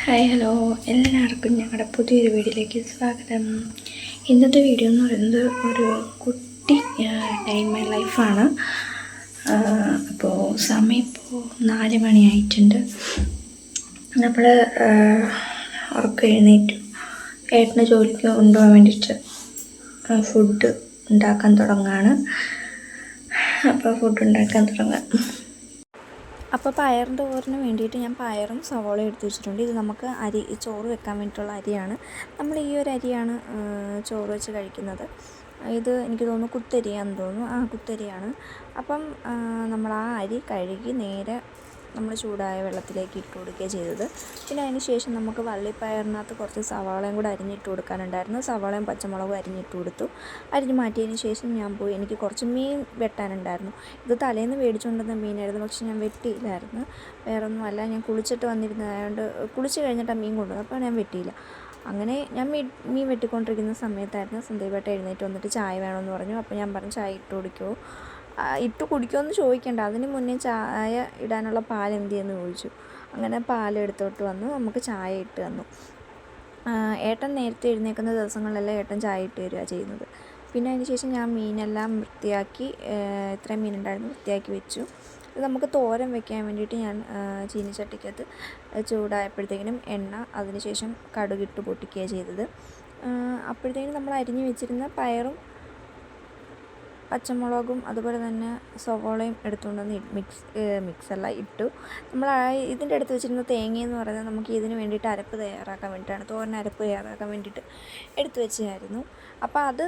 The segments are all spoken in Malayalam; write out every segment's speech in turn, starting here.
ഹായ് ഹലോ എല്ലാവർക്കും ഞങ്ങളുടെ പുതിയൊരു വീഡിയോയിലേക്ക് സ്വാഗതം. ഇന്നത്തെ വീഡിയോ എന്ന് പറയുന്നത് ഒരു കുട്ടി ഡേ ഇൻ മൈ ലൈഫാണ്. അപ്പോൾ സമയം ഇപ്പോൾ 4 മണിയായിട്ടുണ്ട്. നമ്മൾ ഉറക്കം എഴുന്നേറ്റു. ഏട്ടന് ജോലിക്ക് കൊണ്ടുപോകാൻ വേണ്ടിയിട്ട് ഫുഡ് ഉണ്ടാക്കാൻ തുടങ്ങുകയാണ്. അപ്പോൾ ഫുഡ് ഉണ്ടാക്കാൻ തുടങ്ങാം. അപ്പോൾ പയറിൻ്റെ തോരന് വേണ്ടിയിട്ട് ഞാൻ പയറും സവോളയും എടുത്ത് വെച്ചിട്ടുണ്ട്. ഇത് നമുക്ക് ചോറ് വെക്കാൻ വേണ്ടിയിട്ടുള്ള അരിയാണ്. നമ്മൾ ഈ ഒരു അരിയാണ് ചോറ് വെച്ച് കഴിക്കുന്നത്. ഇത് എനിക്ക് തോന്നുന്നു കുത്തരിയാണെന്ന് തോന്നുന്നു. കുത്തരിയാണ്. അപ്പം നമ്മൾ ആ അരി കഴുകി നേരെ നമ്മൾ ചൂടായ വെള്ളത്തിലേക്ക് ഇട്ട് കൊടുക്കുകയാണ് ചെയ്തത്. പിന്നെ അതിന് ശേഷം നമുക്ക് വള്ളിപ്പയറിനകത്ത് കുറച്ച് സവാളയും കൂടെ അരിഞ്ഞിട്ട് കൊടുക്കാനുണ്ടായിരുന്നു. സവാളയും പച്ചമുളകും അരിഞ്ഞിട്ട് കൊടുത്തു. അരിഞ്ഞ് മാറ്റിയതിന് ശേഷം ഞാൻ പോയി, എനിക്ക് കുറച്ച് മീൻ വെട്ടാനുണ്ടായിരുന്നു. ഇത് തലേന്ന് മേടിച്ചുകൊണ്ടുവന്ന മീനായിരുന്നു, പക്ഷെ ഞാൻ വെട്ടിയില്ലായിരുന്നു. വേറൊന്നുമല്ല, ഞാൻ കുളിച്ചിട്ട് വന്നിരുന്നതായതുകൊണ്ട് കുളിച്ച് കഴിഞ്ഞിട്ടാണ് മീൻ കൊണ്ടുവന്നത്, അപ്പോൾ ഞാൻ വെട്ടിയില്ല. അങ്ങനെ ഞാൻ മീൻ വെട്ടിക്കൊണ്ടിരിക്കുന്ന സമയത്തായിരുന്നു സന്ദീപേട്ടൻ എഴുന്നേറ്റ് വന്നിട്ട് ചായ വേണമെന്ന് പറഞ്ഞു. അപ്പോൾ ഞാൻ പറഞ്ഞു, ചായ ഇട്ട് കുടിക്കുമോ? ഇട്ട് കുടിക്കുമെന്ന് ചോദിക്കേണ്ട, അതിന് മുന്നേ ചായ ഇടാനുള്ള പാൽ എന്ത് ചെയ്യുമെന്ന് ചോദിച്ചു. അങ്ങനെ പാലെടുത്തോട്ട് വന്നു, നമുക്ക് ചായ ഇട്ട് തന്നു. ഏട്ടൻ നേരത്തെ എഴുന്നേൽക്കുന്ന ദിവസങ്ങളിലെല്ലാം ഏട്ടൻ ചായ ഇട്ട് തരികയാണ് ചെയ്യുന്നത്. പിന്നെ അതിന് ശേഷം ഞാൻ മീനെല്ലാം വൃത്തിയാക്കി, ഇത്രയും മീനുണ്ടായിരുന്നു, വൃത്തിയാക്കി വെച്ചു. ഇത് നമുക്ക് തോരൻ വെക്കാൻ വേണ്ടിയിട്ട് ഞാൻ ചീനിച്ചട്ടിക്കകത്ത് ചൂടായപ്പോഴത്തേക്കിനും എണ്ണ, അതിനുശേഷം കടുകിട്ട് പൊട്ടിക്കുകയാണ് ചെയ്തത്. അപ്പോഴത്തേക്കും നമ്മൾ അരിഞ്ഞ് വെച്ചിരുന്ന പയറും പച്ചമുളകും അതുപോലെ തന്നെ സവോളയും എടുത്തുകൊണ്ടുവന്ന് മിക്സെല്ലാം ഇട്ടു. നമ്മൾ ഇതിൻ്റെ അടുത്ത് വെച്ചിരുന്ന തേങ്ങയെന്ന് പറയുന്നത് നമുക്ക് ഇതിന് വേണ്ടിയിട്ട് അരപ്പ് തയ്യാറാക്കാൻ വേണ്ടിയിട്ടാണ്, തോരൻ അരപ്പ് തയ്യാറാക്കാൻ വേണ്ടിയിട്ട് എടുത്തു വെച്ചായിരുന്നു. അപ്പോൾ അത്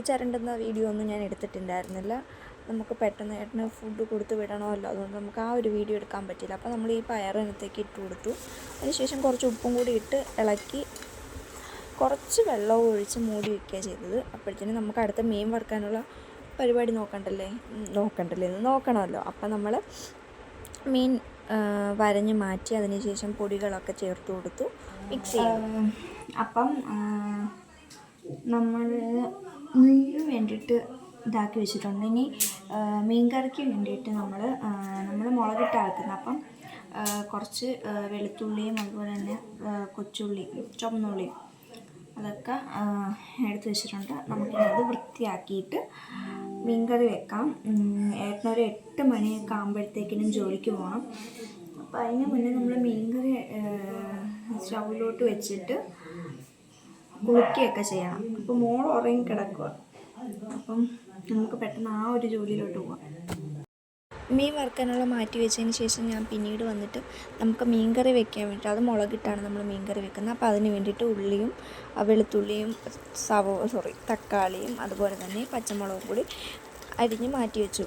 ചിരണ്ടുന്ന വീഡിയോ ഒന്നും ഞാൻ എടുത്തിട്ടുണ്ടായിരുന്നില്ല. നമുക്ക് പെട്ടെന്ന് ഏട്ടന് ഫുഡ് കൊടുത്ത് വിടണമല്ലോ, അതുകൊണ്ട് നമുക്ക് ആ ഒരു വീഡിയോ എടുക്കാൻ പറ്റില്ല. അപ്പോൾ നമ്മൾ ഈ പയറിനകത്തേക്ക് ഇട്ട് കൊടുത്തു. അതിനുശേഷം കുറച്ച് ഉപ്പും കൂടി ഇട്ട് ഇളക്കി കുറച്ച് വെള്ളവും ഒഴിച്ച് മൂടി വയ്ക്കുകയാണ് ചെയ്തത്. അപ്പോഴത്തേനും നമുക്ക് അടുത്ത മീൻ വറുക്കാനുള്ള പരിപാടി നോക്കണമല്ലോ. അപ്പം നമ്മൾ മീൻ വരഞ്ഞ് മാറ്റി അതിന് ശേഷം പൊടികളൊക്കെ ചേർത്ത് കൊടുത്തു, മിക്സ് ചെയ്തു. അപ്പം നമ്മൾ മീനിന് വേണ്ടിയിട്ട് ഇതാക്കി വെച്ചിട്ടുണ്ട്. ഇനി മീൻ കറിക്ക് വേണ്ടിയിട്ട് നമ്മൾ മുളകിട്ട് ആക്കുന്നത്. അപ്പം കുറച്ച് വെളുത്തുള്ളിയും അതുപോലെ തന്നെ കൊച്ചുള്ളിയും ചുവന്നുള്ളിയും അതൊക്കെ എടുത്ത് വെച്ചിട്ടുണ്ട്. നമുക്കിത് വൃത്തിയാക്കിയിട്ട് മീൻകറി വെക്കാം. ഏട്ടനൊരു 8 മണിയൊക്കെ ആകുമ്പോഴത്തേക്കിനും ജോലിക്ക് പോകണം. അപ്പോൾ അതിന് മുന്നേ നമ്മൾ മീൻകറി സ്റ്റൗവിലോട്ട് വെച്ചിട്ട് കുളിക്കുകയൊക്കെ ചെയ്യണം. അപ്പോൾ മോൾ ഉറങ്ങി കിടക്കുക. അപ്പം നമുക്ക് പെട്ടെന്ന് ആ ഒരു ജോലിയിലോട്ട് പോകാം. മീൻ വറുക്കാനുള്ള മാറ്റി വെച്ചതിന് ശേഷം ഞാൻ പിന്നീട് വന്നിട്ട് നമുക്ക് മീൻകറി വെക്കാൻ വേണ്ടിയിട്ട്, അത് മുളകിട്ടാണ് നമ്മൾ മീൻകറി വെക്കുന്നത്. അപ്പോൾ അതിന് വേണ്ടിയിട്ട് ഉള്ളിയും വെളുത്തുള്ളിയും തക്കാളിയും അതുപോലെ തന്നെ പച്ചമുളകും കൂടി അരിഞ്ഞ് മാറ്റി വെച്ചു.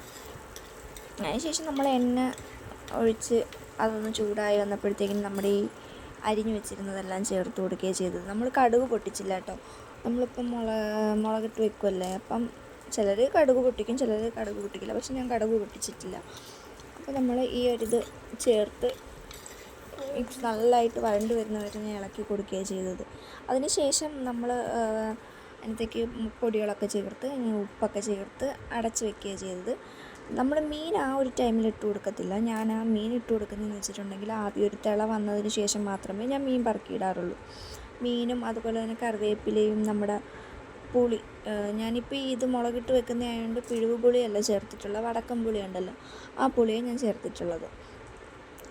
അതിനുശേഷം നമ്മൾ എണ്ണ ഒഴിച്ച് അതൊന്ന് ചൂടായി വന്നപ്പോഴത്തേക്കും നമ്മുടെ ഈ അരിഞ്ഞു വെച്ചിരുന്നതെല്ലാം ചേർത്ത് കൊടുക്കുകയാണ് ചെയ്തത്. നമ്മൾ കടുക് പൊട്ടിച്ചില്ല കേട്ടോ. നമ്മളിപ്പം മുളകിട്ട് വെക്കുമല്ലേ, അപ്പം ചിലർ കടുക് പൊട്ടിക്കും, ചിലർ കടുക് പൊട്ടിക്കില്ല. പക്ഷെ ഞാൻ കടുക് പൊട്ടിച്ചിട്ടില്ല. അപ്പോൾ നമ്മൾ ഈ ഒരിത് ചേർത്ത് നല്ലതായിട്ട് വഴണ്ട് വരുന്നവരെ ഞാൻ ഇളക്കി കൊടുക്കുകയാണ് ചെയ്തത്. അതിന് ശേഷം നമ്മൾ അതിനകത്തേക്ക് പൊടികളൊക്കെ ചേർത്ത് ഉപ്പൊക്കെ ചേർത്ത് അടച്ച് വെക്കുകയാണ് ചെയ്തത്. നമ്മൾ മീൻ ആ ഒരു ടൈമിൽ ഇട്ട് കൊടുക്കത്തില്ല. ഞാൻ ആ മീൻ ഇട്ട് കൊടുക്കുന്നതെന്ന് വെച്ചിട്ടുണ്ടെങ്കിൽ ആദ്യം ഒരു തിള വന്നതിന് ശേഷം മാത്രമേ ഞാൻ മീൻ പറക്കിയിടാറുള്ളൂ. മീനും അതുപോലെ തന്നെ കറിവേപ്പിലയും നമ്മുടെ പുളി, ഞാനിപ്പോൾ ഇത് മുളകിട്ട് വെക്കുന്നതായതുകൊണ്ട് പിഴുവ് പുളിയല്ല ചേർത്തിട്ടുള്ളത്, വടക്കം പുളി ഉണ്ടല്ലോ, ആ പുളിയാണ് ഞാൻ ചേർത്തിട്ടുള്ളത്.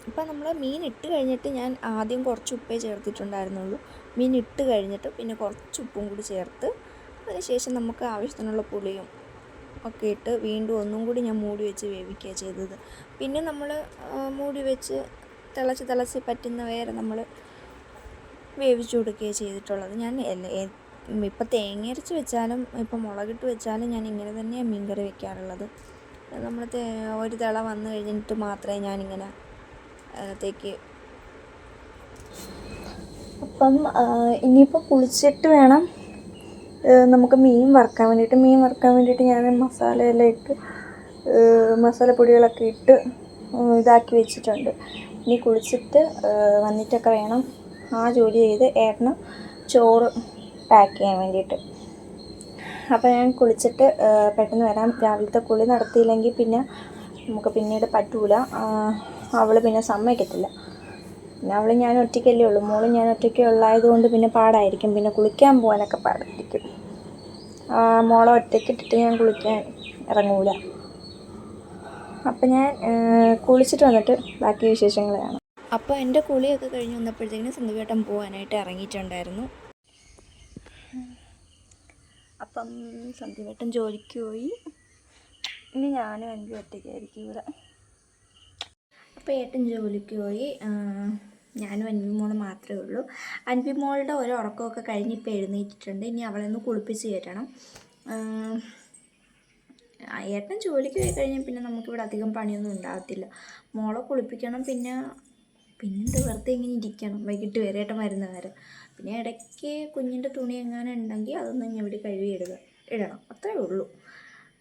അപ്പോൾ നമ്മൾ മീൻ ഇട്ട് കഴിഞ്ഞിട്ട് ഞാൻ ആദ്യം കുറച്ച് ഉപ്പേ ചേർത്തിട്ടുണ്ടായിരുന്നുള്ളൂ. മീൻ ഇട്ട് കഴിഞ്ഞിട്ട് പിന്നെ കുറച്ച് ഉപ്പും കൂടി ചേർത്ത് അതിനുശേഷം നമുക്ക് ആവശ്യത്തിനുള്ള പുളിയും ഒക്കെ ഇട്ട് വീണ്ടും ഒന്നും കൂടി ഞാൻ മൂടി വെച്ച് വേവിക്കുകയാണ് ചെയ്തത്. പിന്നെ നമ്മൾ മൂടി വെച്ച് തിളച്ച് പറ്റുന്ന വരെ നമ്മൾ വേവിച്ചു കൊടുക്കുകയാണ് ചെയ്തിട്ടുള്ളത്. ഞാൻ ഇപ്പം തേങ്ങ അരച്ച് വെച്ചാലും ഇപ്പം മുളകിട്ട് വെച്ചാലും ഞാൻ ഇങ്ങനെ തന്നെയാണ് മീൻ കറി വെക്കാറുള്ളത്. നമ്മൾ ഒരു തിള വന്നു കഴിഞ്ഞിട്ട് മാത്രമേ ഞാനിങ്ങനെ അതിനകത്തേക്ക്. അപ്പം ഇനിയിപ്പോൾ കുളിച്ചിട്ട് വേണം നമുക്ക് മീൻ വറുക്കാൻ വേണ്ടിയിട്ട് ഞാൻ മസാലയെല്ലാം ഇട്ട് മസാലപ്പൊടികളൊക്കെ ഇട്ട് ഇതാക്കി വെച്ചിട്ടുണ്ട്. ഇനി കുളിച്ചിട്ട് വന്നിട്ടൊക്കെ വേണം ആ ജോലി ചെയ്ത് ഏട്ടന് ചോറ് പാക്ക് ചെയ്യാൻ വേണ്ടിയിട്ട്. അപ്പോൾ ഞാൻ കുളിച്ചിട്ട് പെട്ടെന്ന് വരാം. രാവിലത്തെ കുളി നടത്തിയില്ലെങ്കിൽ പിന്നെ നമുക്ക് പിന്നീട് പറ്റൂല, അവൾ പിന്നെ സമ്മതിക്കത്തില്ല. പിന്നെ ഞാൻ ഒറ്റയ്ക്കല്ലേ ഉള്ളൂ, മോളും ഞാൻ ഒറ്റയ്ക്കേ ഉള്ളായതുകൊണ്ട് പിന്നെ പാടായിരിക്കും, പിന്നെ കുളിക്കാൻ പോകാനൊക്കെ പാടായിരിക്കും. മോളെ ഒറ്റയ്ക്കിട്ടിട്ട് ഞാൻ കുളിക്കാൻ ഇറങ്ങൂല. അപ്പം ഞാൻ കുളിച്ചിട്ട് വന്നിട്ട് ബാക്കി വിശേഷങ്ങൾ കാണാം. അപ്പോൾ എൻ്റെ കുളിയൊക്കെ കഴിഞ്ഞ് വന്നപ്പോഴത്തേക്കിനും സന്ദീപേട്ടൻ പോകാനായിട്ട് ഇറങ്ങിയിട്ടുണ്ടായിരുന്നു. അപ്പം സന്ദീപേട്ടൻ ജോലിക്ക് പോയി. ഇനി ഞാനും അൻവി ഒറ്റയ്ക്കായിരിക്കും ഇവിടെ. അപ്പോൾ ഏട്ടൻ ജോലിക്ക് പോയി, ഞാനും അൻവി മോളും മാത്രമേ ഉള്ളൂ. അൻവി മോളുടെ ഒരു ഉറക്കമൊക്കെ കഴിഞ്ഞ് ഇപ്പോൾ എഴുന്നേറ്റിട്ടുണ്ട്. ഇനി അവളെ ഒന്ന് കുളിപ്പിച്ച് കയറ്റണം. ഏട്ടൻ ജോലിക്ക് പോയി കഴിഞ്ഞാൽ പിന്നെ നമുക്കിവിടെ അധികം പണിയൊന്നും ഉണ്ടാകത്തില്ല. മോളെ കുളിപ്പിക്കണം, പിന്നെന്ത് വെറുതെ ഇങ്ങനെ ഇരിക്കണം വൈകിട്ട് വരെ, ഏട്ടൻ വരുന്ന വരെ. പിന്നെ ഇടയ്ക്ക് കുഞ്ഞിൻ്റെ തുണി എങ്ങാനും ഉണ്ടെങ്കിൽ അതൊന്നും ഇവിടെ കഴുകി ഇടണം, അത്രേ ഉള്ളൂ.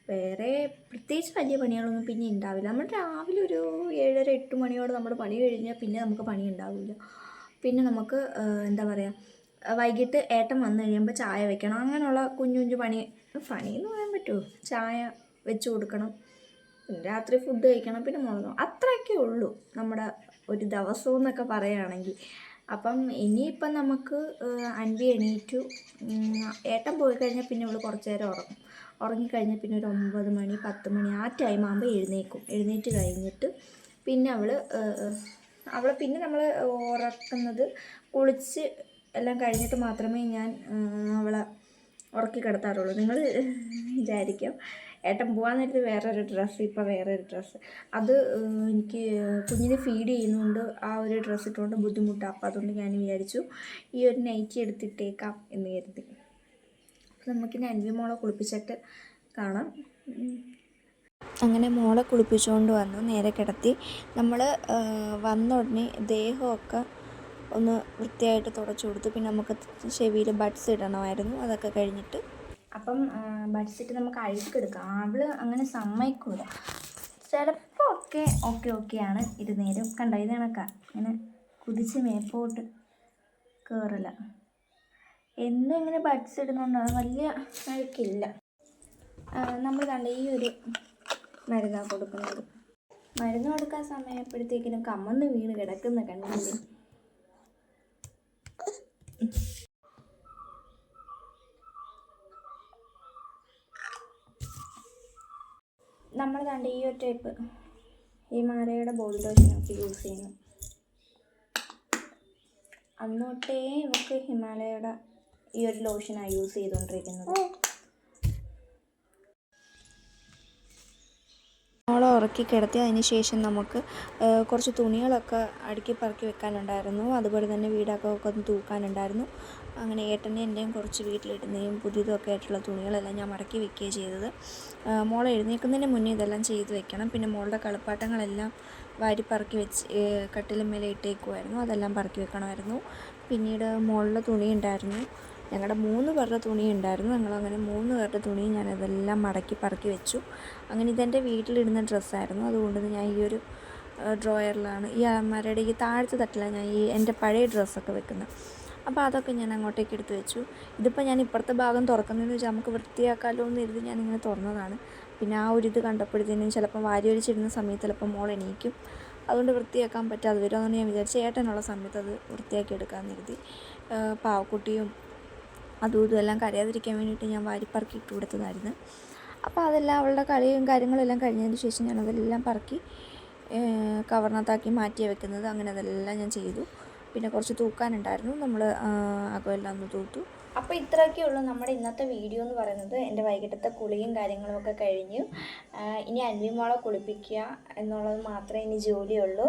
വേറെ പ്രത്യേകിച്ച് വലിയ പണികളൊന്നും പിന്നെ ഉണ്ടാവില്ല. നമ്മൾ രാവിലെ ഒരു 7:30-8 മണിയോടെ നമ്മുടെ പണി കഴിഞ്ഞാൽ പിന്നെ നമുക്ക് പണി ഉണ്ടാവില്ല. പിന്നെ നമുക്ക് എന്താ പറയുക, വൈകിട്ട് ഏട്ടൻ വന്നു കഴിയുമ്പോൾ ചായ വെക്കണം, അങ്ങനെയുള്ള കുഞ്ഞു കുഞ്ഞു പണിയെന്ന് പറയാൻ പറ്റുമോ, ചായ വെച്ച് കൊടുക്കണം, പിന്നെ രാത്രി ഫുഡ് കഴിക്കണം, പിന്നെ മുളകണം, അത്രയൊക്കെ ഉള്ളൂ നമ്മുടെ ഒരു ദിവസം എന്നൊക്കെ പറയുകയാണെങ്കിൽ. അപ്പം ഇനിയിപ്പം നമുക്ക് അൻവി എണീറ്റു, ഏട്ടൻ പോയി കഴിഞ്ഞാൽ പിന്നെ ഇവൾ കുറച്ച് നേരം ഉറങ്ങിക്കഴിഞ്ഞാൽ പിന്നെ ഒരു 9 മണി 10 മണി ആ ടൈം ആകുമ്പോൾ എഴുന്നേറ്റ് കഴിഞ്ഞിട്ട് പിന്നെ അവളെ പിന്നെ നമ്മൾ ഉറക്കുന്നത് കുളിച്ച് എല്ലാം കഴിഞ്ഞിട്ട് മാത്രമേ ഞാൻ അവളെ ഉറക്കി കിടത്താറുള്ളൂ. നിങ്ങൾ വിചാരിക്കും ഏട്ടൻ പോകാൻ നേരത്ത് വേറൊരു ഡ്രസ്സ്, ഇപ്പോൾ വേറൊരു ഡ്രസ്സ്, അത് എനിക്ക് കുഞ്ഞിനെ ഫീഡ് ചെയ്യുന്നതുകൊണ്ട് ആ ഒരു ഡ്രസ്സ് ഇട്ടുകൊണ്ട് ബുദ്ധിമുട്ടാണ്. അപ്പോൾ അതുകൊണ്ട് ഞാൻ വിചാരിച്ചു ഈ ഒരു നൈറ്റി എടുത്തിട്ടേക്കാം എന്ന് കരുതി. അപ്പോൾ നമുക്കിനി അൻവി മോളെ കുളിപ്പിച്ചിട്ട് കാണാം. അങ്ങനെ മോളെ കുളിപ്പിച്ചുകൊണ്ട് വന്നു നേരെ കിടത്തി. നമ്മൾ വന്ന ഉടനെ ദേഹമൊക്കെ ഒന്ന് വൃത്തിയായിട്ട് തുടച്ചു കൊടുത്തു. പിന്നെ നമുക്ക് ചെവിയിൽ ബഡ്സ് ഇടണമായിരുന്നു, അതൊക്കെ കഴിഞ്ഞിട്ട് അപ്പം ബഡ്സ് ഇട്ട് നമുക്ക് അഴുക്കെടുക്കാം. അവൾ അങ്ങനെ സമ്മതിക്കൂല. ചിലപ്പോൾ ഓക്കെയാണ് ഇരുന്നേരും. കണ്ട ഇത് കണക്കാ, ഇങ്ങനെ കുതിച്ച് മേപ്പോട്ട് കയറില്ല. എന്നും ഇങ്ങനെ ബഡ്സ് ഇടുന്നുണ്ട് വലിയ അഴുക്കില്ല. നമ്മൾ കണ്ട ഈ ഒരു മരുന്നാണ് കൊടുക്കുന്നത്. മരുന്ന് കൊടുക്കാൻ സമയപ്പോഴത്തേക്കിനും കമ്മന്ന് വീണ് കിടക്കുന്ന കണ്ടില്ലേ. നമ്മൾ കണ്ട ഈ ഒരു ടൈപ്പ് ഹിമാലയയുടെ ബോഡി ലോഷനൊക്കെ യൂസ് ചെയ്യുന്നു. അന്നോട്ടേ ഇവർക്ക് ഹിമാലയയുടെ ഈ ഒരു ലോഷനാണ് യൂസ് ചെയ്തുകൊണ്ടിരിക്കുന്നത്. മോളെ ഉറക്കി കിടത്തി അതിന് ശേഷം നമുക്ക് കുറച്ച് തുണികളൊക്കെ അടുക്കി പറക്കി വെക്കാനുണ്ടായിരുന്നു. അതുപോലെ തന്നെ വീടൊക്കെ ഒന്ന് തൂക്കാനുണ്ടായിരുന്നു. അങ്ങനെ ഏട്ടൻ്റെ എൻ്റെയും കുറച്ച് വീട്ടിലിടുന്നതും പുതിയതൊക്കെ ആയിട്ടുള്ള തുണികളെല്ലാം ഞാൻ മടക്കി വെക്കുകയാണ് ചെയ്തത്. മോളെ എഴുന്നേൽക്കുന്നതിന് മുന്നേ ഇതെല്ലാം ചെയ്ത് വെക്കണം. പിന്നെ മോളുടെ കളിപ്പാട്ടങ്ങളെല്ലാം വാരി പറക്കി വെച്ച് കട്ടിലിൻ മേലെ ഇട്ടേക്കുമായിരുന്നു, അതെല്ലാം പറക്കി വെക്കണമായിരുന്നു. പിന്നീട് മോളുടെ തുണി ഉണ്ടായിരുന്നു, ഞങ്ങളുടെ 3 പേരുടെ തുണി ഉണ്ടായിരുന്നു. ഞങ്ങളങ്ങനെ 3 പേരുടെ തുണി ഞാനതെല്ലാം മടക്കി പറക്കി വെച്ചു. അങ്ങനെ ഇതെൻ്റെ വീട്ടിലിടുന്ന ഡ്രസ്സായിരുന്നു, അതുകൊണ്ട് ഞാൻ ഈ ഒരു ഡ്രോയറിലാണ്, ഈ അലമാരയുടെ ഈ താഴത്തെ തട്ടിലാണ് ഞാൻ എൻ്റെ പഴയ ഡ്രസ്സൊക്കെ വെക്കുന്നത്. അപ്പോൾ അതൊക്കെ ഞാൻ അങ്ങോട്ടേക്ക് എടുത്ത് വെച്ചു. ഇതിപ്പോൾ ഞാൻ ഇപ്പുറത്തെ ഭാഗം തുറക്കുന്നതെന്ന് വെച്ചാൽ നമുക്ക് വൃത്തിയാക്കാമല്ലോ എന്ന് കരുതി ഞാനിങ്ങനെ തുറന്നതാണ്. പിന്നെ ആ ഒരു ഇത് കണ്ടപ്പോഴത്തേനും ചിലപ്പോൾ വാരി വലിച്ചിടുന്ന സമയത്ത് ചിലപ്പോൾ മോൾ എണീക്കും, അതുകൊണ്ട് വൃത്തിയാക്കാൻ പറ്റാതെ വരും. അതുകൊണ്ട് ഞാൻ വിചാരിച്ചു ഏട്ടനുള്ള സമയത്ത് അത് വൃത്തിയാക്കി എടുക്കാമെന്ന് കരുതി. പാവക്കുട്ടിയും അതും ഇതും എല്ലാം കരയാതിരിക്കാൻ വേണ്ടിയിട്ട് ഞാൻ വാരിപ്പറക്കി ഇട്ട് കൊടുത്തതായിരുന്നു. അപ്പോൾ അതെല്ലാം അവളുടെ കളിയും കാര്യങ്ങളെല്ലാം കഴിഞ്ഞതിന് ശേഷം ഞാനതെല്ലാം പറക്കി കവറിനകത്താക്കി മാറ്റി വെക്കുന്നത്. അങ്ങനെ അതെല്ലാം ഞാൻ ചെയ്തു. പിന്നെ കുറച്ച് തൂക്കാനുണ്ടായിരുന്നു, നമ്മൾ അകമെല്ലാം ഒന്ന് തൂത്തു. അപ്പോൾ ഇത്രയൊക്കെ ഉള്ളൂ നമ്മുടെ ഇന്നത്തെ വീഡിയോ എന്ന് പറയുന്നത്. എൻ്റെ വൈകിട്ടത്തെ കുളിയും കാര്യങ്ങളുമൊക്കെ കഴിഞ്ഞു. ഇനി അൻവി മോളെ കുളിപ്പിക്കുക എന്നുള്ളത് മാത്രമേ ഇനി ജോലിയുള്ളൂ.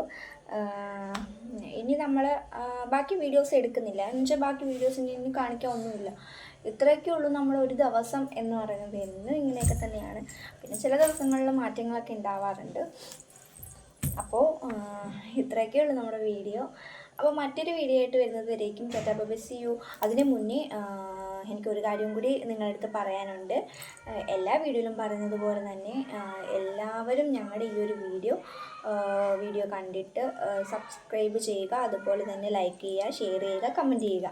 ഇനി നമ്മൾ ബാക്കി വീഡിയോസ് എടുക്കുന്നില്ല, എന്നുവെച്ചാൽ ബാക്കി വീഡിയോസ് ഇനി കാണിക്കാൻ ഒന്നുമില്ല. ഇത്രയൊക്കെ ഉള്ളൂ നമ്മുടെ ഒരു ദിവസം എന്ന് പറയുന്നത്. എന്നും ഇങ്ങനെയൊക്കെ തന്നെയാണ്. പിന്നെ ചില ദിവസങ്ങളിൽ മാറ്റങ്ങളൊക്കെ ഉണ്ടാവാറുണ്ട്. അപ്പോൾ ഇത്രയൊക്കെ ഉള്ളൂ നമ്മുടെ വീഡിയോ. അപ്പോൾ മറ്റൊരു വീഡിയോ ആയിട്ട് വരുന്നത് വരേക്കും tata bye bye see you. അതിന് മുന്നേ എനിക്കൊരു കാര്യം കൂടി നിങ്ങളുടെ അടുത്ത് പറയാനുണ്ട്. എല്ലാ വീഡിയോയിലും പറയുന്നത് പോലെ തന്നെ എല്ലാവരും ഞങ്ങളുടെ ഈ ഒരു വീഡിയോ കണ്ടിട്ട് സബ്സ്ക്രൈബ് ചെയ്യുക, അതുപോലെ തന്നെ ലൈക്ക് ചെയ്യുക, ഷെയർ ചെയ്യുക, കമൻറ്റ് ചെയ്യുക.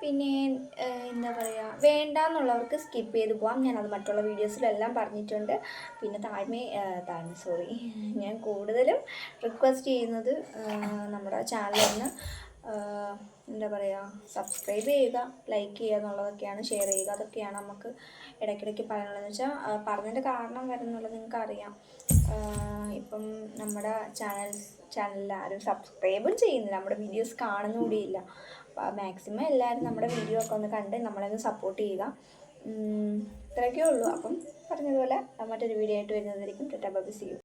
പിന്നെ എന്താ പറയുക, വേണ്ടാന്നുള്ളവർക്ക് സ്കിപ്പ് ചെയ്ത് പോകാം. ഞാനത് മറ്റുള്ള വീഡിയോസിലെല്ലാം പറഞ്ഞിട്ടുണ്ട്. പിന്നെ സോറി, ഞാൻ കൂടുതലും റിക്വസ്റ്റ് ചെയ്യുന്നത് നമ്മുടെ ചാനലൊന്ന് എന്താ പറയുക, സബ്സ്ക്രൈബ് ചെയ്യുക, ലൈക്ക് ചെയ്യുക എന്നുള്ളതൊക്കെയാണ്, ഷെയർ ചെയ്യുക, അതൊക്കെയാണ് നമുക്ക് ഇടയ്ക്കിടയ്ക്ക് പറയാനുള്ളതെന്ന് വെച്ചാൽ. പറഞ്ഞതിൻ്റെ കാരണം വരുന്നുള്ളത് നിങ്ങൾക്കറിയാം. ഇപ്പം നമ്മുടെ ചാനലിൽ ആരും സബ്സ്ക്രൈബും ചെയ്യുന്നില്ല, നമ്മുടെ വീഡിയോസ് കാണുന്നുകൂടിയില്ല. അപ്പോൾ മാക്സിമം എല്ലാവരും നമ്മുടെ വീഡിയോ ഒക്കെ ഒന്ന് കണ്ട് നമ്മളൊന്ന് സപ്പോർട്ട് ചെയ്യുക. ഇത്രയൊക്കെ ഉള്ളൂ. അപ്പം പറഞ്ഞതുപോലെ മറ്റൊരു വീഡിയോ ആയിട്ട് വരുന്നതായിരിക്കും. Tata bye bye, see U.